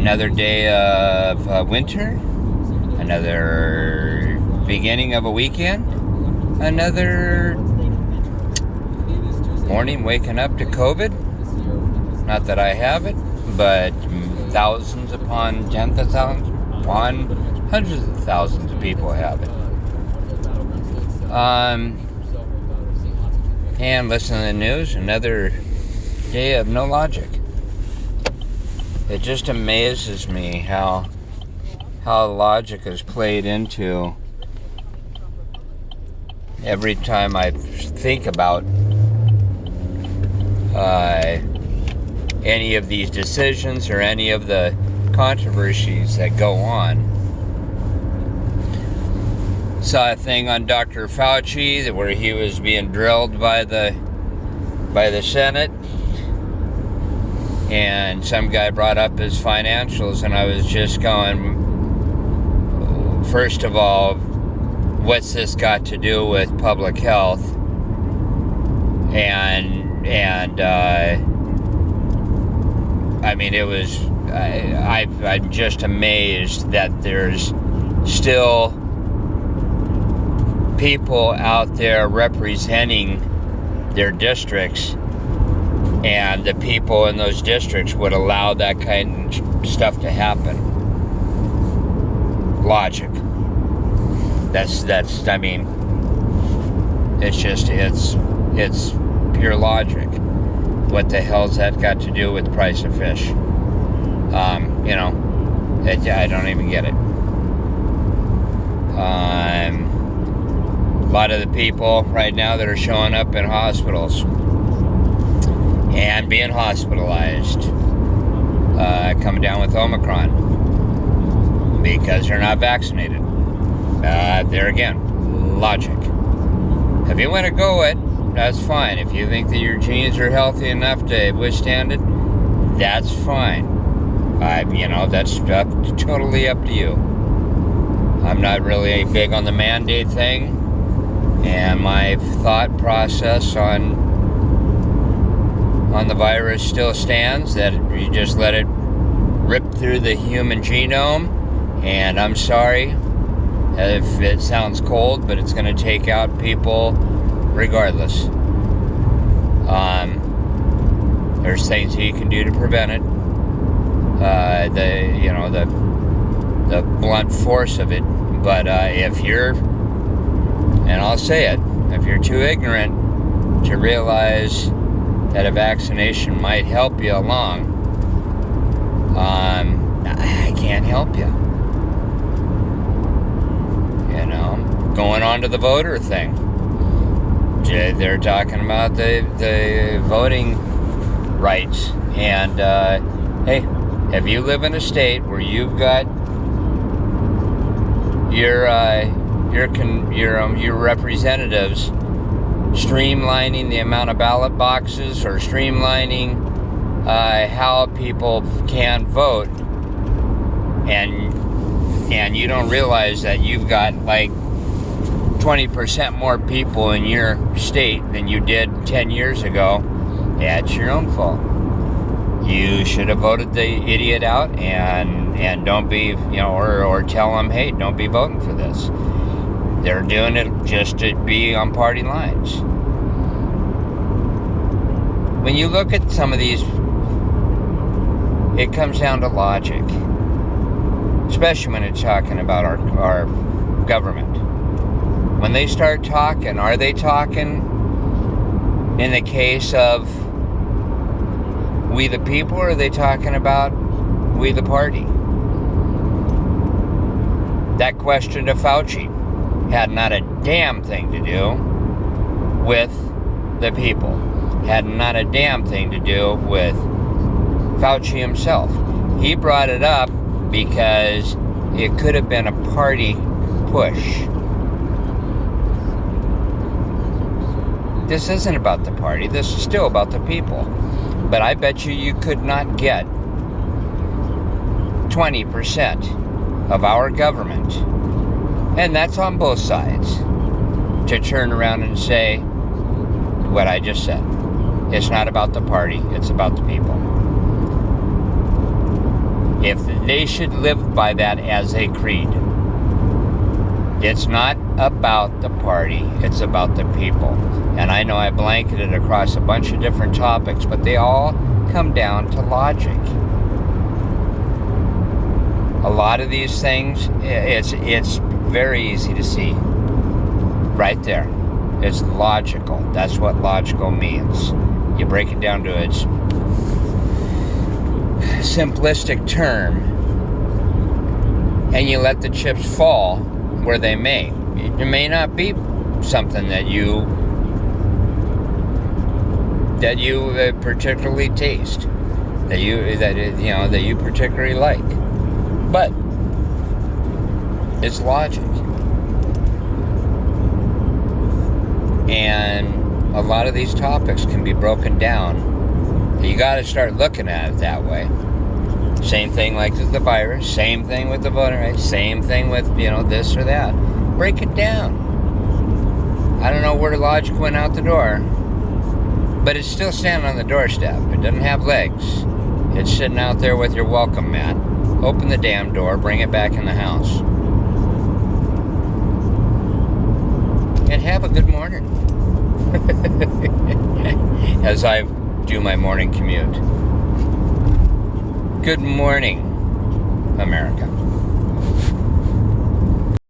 Another day of winter, another beginning of a weekend, another morning waking up to COVID. Not that I have it, but thousands upon tens of thousands upon hundreds of thousands of people have it. And listen to the news, another day of no logic. It just amazes me how logic is played into every time I think about any of these decisions or any of the controversies that go on. Saw a thing on Dr. Fauci where he was being drilled by the Senate, and some guy brought up his financials, and I was just going, first of all, what's this got to do with public health? And I mean, it was, I'm just amazed that there's still people out there representing their districts, and the people in those districts would allow that kind of stuff to happen. Logic. That's I mean, it's pure logic. What the hell's that got to do with the price of fish? I don't even get it. A lot of the people right now that are showing up in hospitals and being hospitalized, coming down with Omicron because they're not vaccinated. There again, logic. If you want to go it, that's fine. If you think that your genes are healthy enough to withstand it, that's fine. That's totally up to you. I'm not really big on the mandate thing, and my thought process on the virus still stands, that you just let it rip through the human genome, and I'm sorry if it sounds cold, but it's going to take out people regardless. There's things that you can do to prevent it. The blunt force of it. But if you're, and I'll say it, if you're too ignorant to realize that a vaccination might help you along, I can't help you. Going on to the voter thing. They're talking about the voting rights, and hey, if you live in a state where you've got your representatives streamlining the amount of ballot boxes or streamlining how people can vote, and you don't realize that you've got like 20% more people in your state than you did 10 years ago, that's your own fault. You should have voted the idiot out and don't be, or tell them, hey, don't be voting for this. They're doing it just to be on party lines. When you look at some of these, it comes down to logic, especially when it's talking about our government. When they start talking, are they talking in the case of we the people, or are they talking about we the party? That question to Fauci had not a damn thing to do with the people. Had not a damn thing to do with Fauci himself. He brought it up because it could have been a party push. This isn't about the party. This is still about the people. But I bet you could not get 20% of our government, and that's on both sides, to turn around and say what I just said. It's not about the party. It's about the people. if they should live by that as a creed. It's not about the party, it's about the people. And I know I blanketed across a bunch of different topics, but they all come down to logic. A lot of these things, it's very easy to see. Right there. It's logical. That's what logical means. You break it down to its simplistic term, and you let the chips fall where they may. It may not be something that you particularly taste, that you particularly like, but it's logic. And a lot of these topics can be broken down. You got to start looking at it that way. Same thing like with the virus, same thing with the voting rights, same thing with, this or that. Break it down. I don't know where the logic went out the door, but it's still standing on the doorstep. It doesn't have legs. It's sitting out there with your welcome mat. Open the damn door, bring it back in the house. And have a good morning. As I do my morning commute. Good morning, America.